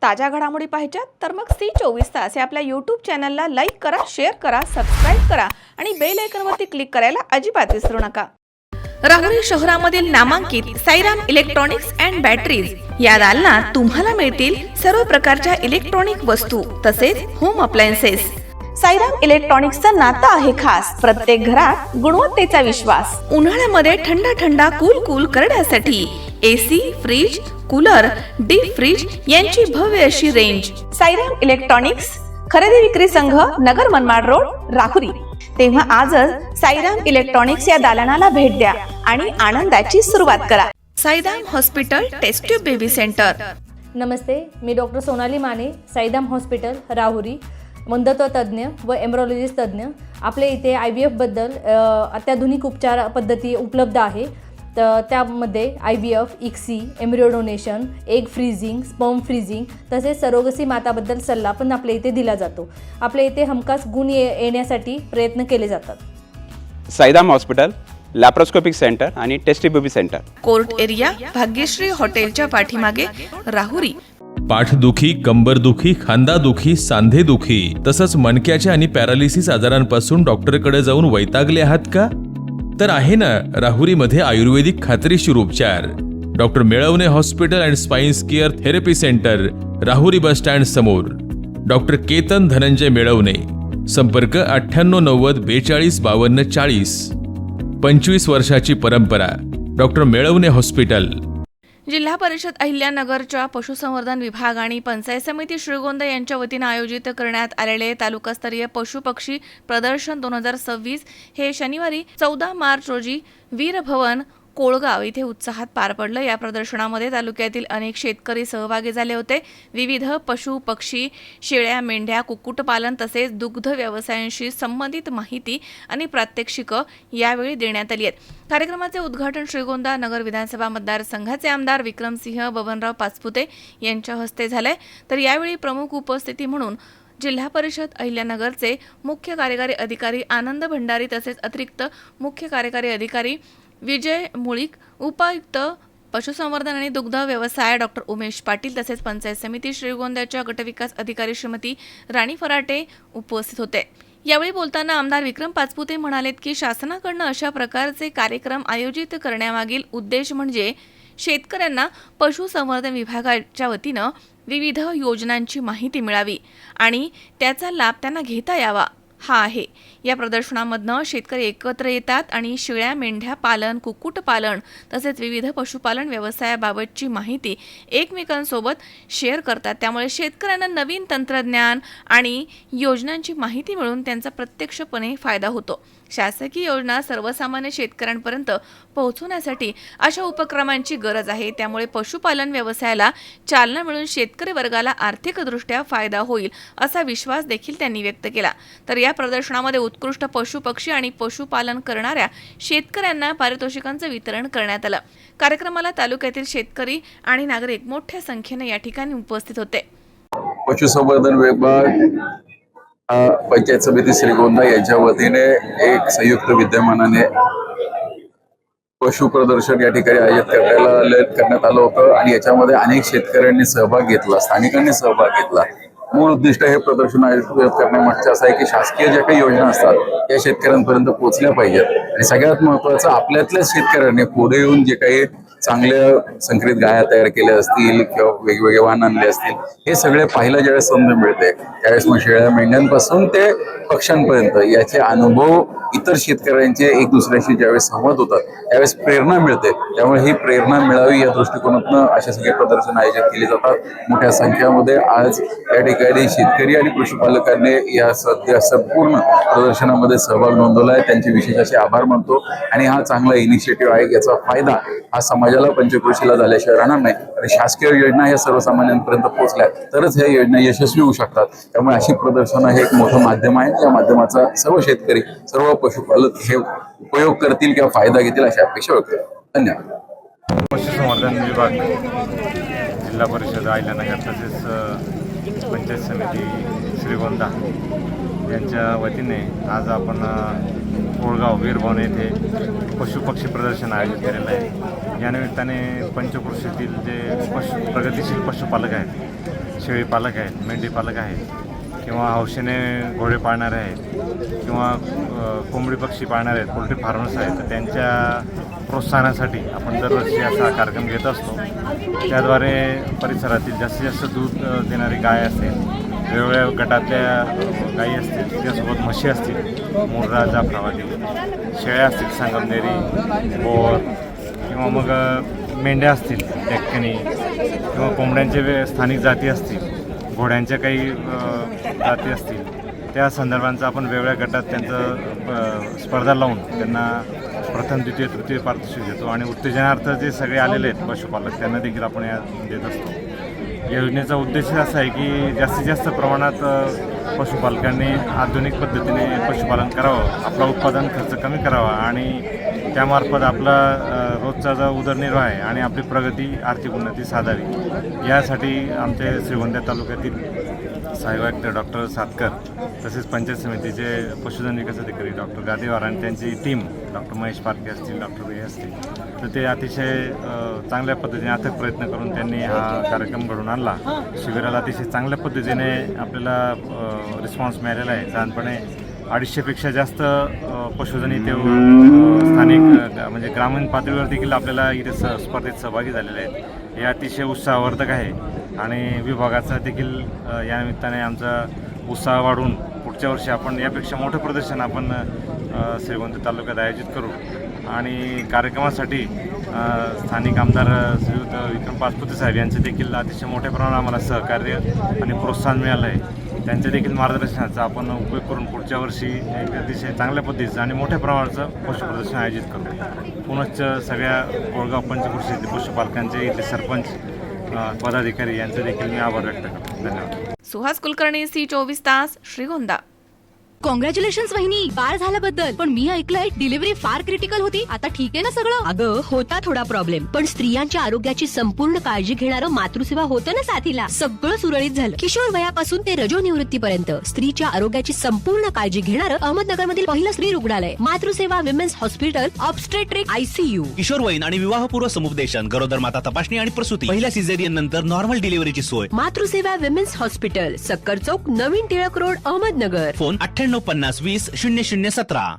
ताज्या घडामोडी पाहिजेत तर मग C24 तास या आपल्या यूट्यूब चॅनलला लाईक करा, शेअर करा, सबस्क्राईब करा आणि बेल आयकॉनवरती क्लिक करायला अजिबात विसरू नका। राहुरी शहरामधील नामांकित साईराम इलेक्ट्रॉनिक्स अँड बॅटरीज या दालनात तुम्हाला मिळतील सर्व प्रकारच्या इलेक्ट्रॉनिक वस्तू तसेच होम अप्लायन्सेस। साईराम इलेक्ट्रॉनिक्सचं नातं आहे खास, प्रत्येक घरात गुणवत्तेचा विश्वास। उन्हाळ्यामध्ये थंड कूल करण्यासाठी AC, fridge, cooler, deep freeze यांची भव्य अशी रेंज। साईराम इलेक्ट्रॉनिक्स खरेदी विक्री संघ, नगर मनमाड रोड, राहुरी। तेव्हा आजच साईराम इलेक्ट्रॉनिक्स या दालनाला भेट द्या आणि आनंदाची सुरुवात करा। Sairam hospital test tube baby centre. नमस्ते, मी डॉक्टर सोनाली माने, साईराम हॉस्पिटल राहुरी, वंध्यत्व तज्ज्ञ व एम्ब्रॉलॉजिस्ट तज्ज्ञ। आपल्या इथे IVF बद्दल अत्याधुनिक उपचार पद्धती उपलब्ध आहे। तर त्यामध्ये IVF, ICSI, embryo donation, egg freezing, sperm freezing तसेच सरोगसी माताबद्दल सल्ला पण आपल्या इथे दिला जातो। आपल्या इथे हमखास गुण येण्यासाठी प्रयत्न केले जातात। साईराम हॉस्पिटल लॅप्रोस्कोपिक सेंटर आणि test baby centre, court area, Bhagyashree हॉटेलच्या पाठीमागे, राहुरी। पाठदुखी, कंबरदुखी, खांदादुखी, सांधेदुखी तसंच मणक्याच्या आणि पॅरालिसिस आजारांपासून डॉक्टरकडे जाऊन वैतागले आहात का? तर आहे ना राहुरीमध्ये आयुर्वेदिक खात्रीशीर उपचार। Doctor Melavane hospital and spine care therapy centre, Rahuri bus stand समोर। डॉक्टर केतन धनंजय मेळवणे, संपर्क 9890 42 52 40। 25 वर्षाची परंपरा, डॉक्टर मेळवणे हॉस्पिटल। जिल्हा परिषद अहिल्यानगरच्या पशुसंवर्धन विभाग आणि पंचायत समिती श्रीगोंदा यांच्या वतीने आयोजित करण्यात आलेले तालुकास्तरीय पशु पक्षी प्रदर्शन 2026 हे शनिवारी 14 मार्च रोजी वीरभवन कोळगाव इथे उत्साहात पार पडलं। या प्रदर्शनामध्ये तालुक्यातील अनेक शेतकरी सहभागी झाले होते। विविध पशु पक्षी, शेळ्या, मेंढ्या, कुक्कुटपालन तसेच दुग्ध व्यवसायांशी संबंधित माहिती आणि प्रात्यक्षिकं यावेळी देण्यात आली आहेत। कार्यक्रमाचे उद्घाटन श्रीगोंदा नगर विधानसभा मतदारसंघाचे आमदार विक्रमसिंह बबनराव पाचपुते यांच्या हस्ते झाले। तर यावेळी प्रमुख उपस्थिती म्हणून जिल्हा परिषद अहिल्यानगरचे मुख्य कार्यकारी अधिकारी आनंद भंडारी तसेच अतिरिक्त मुख्य कार्यकारी अधिकारी विजय मुळीक, उपायुक्त पशुसंवर्धन आणि दुग्ध व्यवसाय डॉक्टर उमेश पाटील तसेच पंचायत समिती श्रीगोंद्याच्या गटविकास अधिकारी श्रीमती राणी फराटे उपस्थित होते। यावेळी बोलताना आमदार विक्रम पाचपुते म्हणालेत की शासनाकडून अशा प्रकारचे कार्यक्रम आयोजित करण्यामागील उद्देश म्हणजे शेतकऱ्यांना पशुसंवर्धन विभागाच्या वतीनं विविध योजनांची माहिती मिळावी आणि त्याचा लाभ त्यांना घेता यावा हा आहे। या प्रदर्शनामधनं शेतकरी एकत्र येतात आणि शेळ्या, मेंढ्या पालन, कुक्कुटपालन तसेच विविध पशुपालन व्यवसायाबाबतची माहिती एकमेकांसोबत शेअर करतात। त्यामुळे शेतकऱ्यांना नवीन तंत्रज्ञान आणि योजनांची माहिती मिळून त्यांचा प्रत्यक्षपणे फायदा होतो। शासकीय योजना सर्वसामान्य शेतकऱ्यांपर्यंत पोहोचवण्यासाठी अशा उपक्रमांची गरज आहे। त्यामुळे पशुपालन व्यवसायाला चालना मिळून शेतकरी वर्गाला आर्थिकदृष्ट्या फायदा होईल असा विश्वास देखील त्यांनी व्यक्त केला। तर या प्रदर्शनामध्ये उत्कृष्ट पशु पक्षी आणि पशुपालन करणाऱ्या शेतकऱ्यांना पारितोषिकांचं वितरण करण्यात आलं। कार्यक्रमाला तालुक्यातील शेतकरी आणि नागरिक मोठ्या संख्येने या ठिकाणी उपस्थित होते। पशुसंवर्धन विभाग पंचायत समिती श्रीगोंदा यांच्या वतीने एक संयुक्त विद्यमानाने पशु प्रदर्शन या ठिकाणी आयोजित करण्यात आलं होतं आणि याच्यामध्ये अनेक शेतकऱ्यांनी सहभाग घेतला, स्थानिकांनी सहभाग घेतला। मूळ उद्दिष्ट हे प्रदर्शन आयोजित करण्यामागचं असं आहे की शासकीय ज्या काही योजना असतात या शेतकऱ्यांपर्यंत पोहोचल्या पाहिजेत आणि सगळ्यात महत्त्वाचं आपल्यातल्या शेतकऱ्यांनी पुढे येऊन जे काही चांगल्या संकरित गाया तयार केल्या असतील किंवा वेगवेगळे वाहन आणले असतील हे सगळे पाहायला ज्यावेळेस संधी मिळते त्यावेळेस मग शेळ्या मेंढ्यांपासून ते पक्ष्यांपर्यंत याचे अनुभव इतर शेतकऱ्यांचे एक दुसऱ्याशी ज्यावेळेस संवाद होतात त्यावेळेस प्रेरणा मिळते। त्यामुळे ही प्रेरणा मिळावी या दृष्टिकोनातून असे सगळे प्रदर्शन आयोजित केली जातात। मोठ्या संख्येमध्ये आज या ठिकाणी शेतकरी आणि पशुपालकांनी या सध्या संपूर्ण प्रदर्शनामध्ये सहभाग नोंदवला आहे। त्यांचे विशेष असे आभार मानतो आणि हा चांगला इनिशिएटिव्ह आहे। याचा फायदा हा समाजाला पंचक्रोशीला झाल्याशिवाय राहणार नाही आणि शासकीय योजना ह्या सर्वसामान्यांपर्यंत पोहोचल्या तरच ह्या योजना यशस्वी होऊ शकतात। त्यामुळे अशी प्रदर्शनं हे एक मोठं माध्यम आहे, या माध्यमाचा सर्व शेतकरी, सर्व पशुपालक हे उपयोग करतील किंवा फायदा घेतील अशी अपेक्षा व्यक्त करतो। धन्यवाद। पशुसंवर्धन विभाग, जिल्हा परिषद अहिल्यानगर तसेच पंचायत समिती श्रीगोंदा यांच्या वतीने आज आपण कोळगाव वीरभवन येथे पशुपक्षी प्रदर्शन आयोजित केलेलं आहे। या निमित्ताने पंचक्रोशीतील जे प्रगतिशील पशुपालक आहेत शेळीपालक आहेत, मेंढीपालक आहेत किंवा हौशेने घोडे पाळणारे आहेत किंवा कोंबडी पक्षी पाळणारे आहेत, पोल्ट्री फार्मर्स आहेत, तर त्यांच्या प्रोत्साहनासाठी आपण दरवर्षी असा कार्यक्रम घेत असतो. त्याद्वारे परिसरातील जास्तीत जास्त दूध देणारी गाय असेल, वेगवेगळ्या गटातल्या गायी असतील, त्यासोबत म्हशी असतील, मुर्रा, जाफराबादी, शेळ्या असतील, संगमनेरी, बोर किंवा मग मेंढ्या असतील डेक्कनी किंवा कोंबड्यांचे स्थानिक जाती असतील, घोड्यांच्या काही जाती असतील, त्या संदर्भांचा आपण वेगवेगळ्या गटात त्यांचं स्पर्धा लावून त्यांना प्रथम, द्वितीय, तृतीय पारितोषिक देतो आणि उत्तेजनार्थ जे सगळे आलेले आहेत पशुपालक त्यांना देखील आपण या देत असतो. या योजनेचा उद्देश असा आहे की जास्तीत जास्त प्रमाणात पशुपालकांनी आधुनिक पद्धतीने पशुपालन करावं, आपला उत्पादन खर्च कमी करावा आणि त्यामार्फत आपला रोजचा जो उदरनिर्वाह आहे आणि आपली प्रगती, आर्थिक उन्नती साधावी. यासाठी आमचे श्रीगोंदा तालुक्यातील सहाय्यक आयुक्त डॉक्टर सातकर तसेच पंचायत समितीचे पशुधन विकास अधिकारी डॉक्टर गादेवार आणि त्यांची टीम डॉक्टर महेश पारखे असतील, डॉक्टर हे असतील, तर ते अतिशय चांगल्या पद्धतीने अथक प्रयत्न करून त्यांनी हा कार्यक्रम घडवून आणला. शिबिराला अतिशय चांगल्या पद्धतीने आपल्याला रिस्पॉन्स मिळालेला आहे. साधारणपणे 250पेक्षा जास्त पशुधन इथे स्थानिक म्हणजे ग्रामीण पातळीवर देखील आपल्याला इथे स्पर्धेत सहभागी झालेले आहेत. हे अतिशय उत्साहवर्धक आहे आणि विभागाचा देखील या निमित्ताने आमचा उत्साह वाढून पुढच्या वर्षी आपण यापेक्षा मोठं प्रदर्शन आपण श्रीगोंदा तालुक्यात आयोजित करू आणि कार्यक्रमासाठी स्थानिक आमदार श्रीयुत विक्रम पाचपुते साहेब यांचे देखील अतिशय मोठ्या प्रमाणात आम्हाला सहकार्य आणि प्रोत्साहन मिळालं आहे. त्यांच्या देखील मार्गदर्शनाचा आपण उपयोग करून पुढच्या वर्षी एक अतिशय चांगल्या पद्धतीचं आणि मोठ्या प्रमाणाचं पशु प्रदर्शन आयोजित करू. पुनश्च सगळ्या कोळगाव पंचकृषी येथील पशुपालकांचे इथले सरपंच, पदाधिकारी यांचे देखील मी आभार व्यक्त करतो. धन्यवाद. सुहास कुलकर्णी, C24 तास, श्रीगोंदा. कॉंग्रॅच्युलेशन वहिनी, बाळ झाल्याबद्दल. पण मी ऐकलंय डिलिव्हरी फार क्रिटिकल होती. आता ठीक आहे ना सगळं? अगं होता थोडा प्रॉब्लेम, पण स्त्रियांच्या आरोग्याची संपूर्ण काळजी घेणारं मातृसेवा होतं ना साथीला. सगळं सुरळीत झालं. किशोर वयापासून ते रजोनिवृत्तीपर्यंत स्त्रीच्या आरोग्याची संपूर्ण काळजी घेणारं अहमदनगर मधील पहिलं स्त्री रुग्णालय Matruseva women's hospital, obstetric, ICU. किशोरवयीन आणि विवाहपूर्व समुपदेशन, गरोदर माता तपासणी आणि प्रसूती, पहिल्या सिझेरियन नंतर नॉर्मल डिलिव्हरीची सोय. मातृसेवा विमेन्स हॉस्पिटल, सक्कर चौक, नवीन टिळक रोड, अहमदनगर. फोन 9850 20 0017.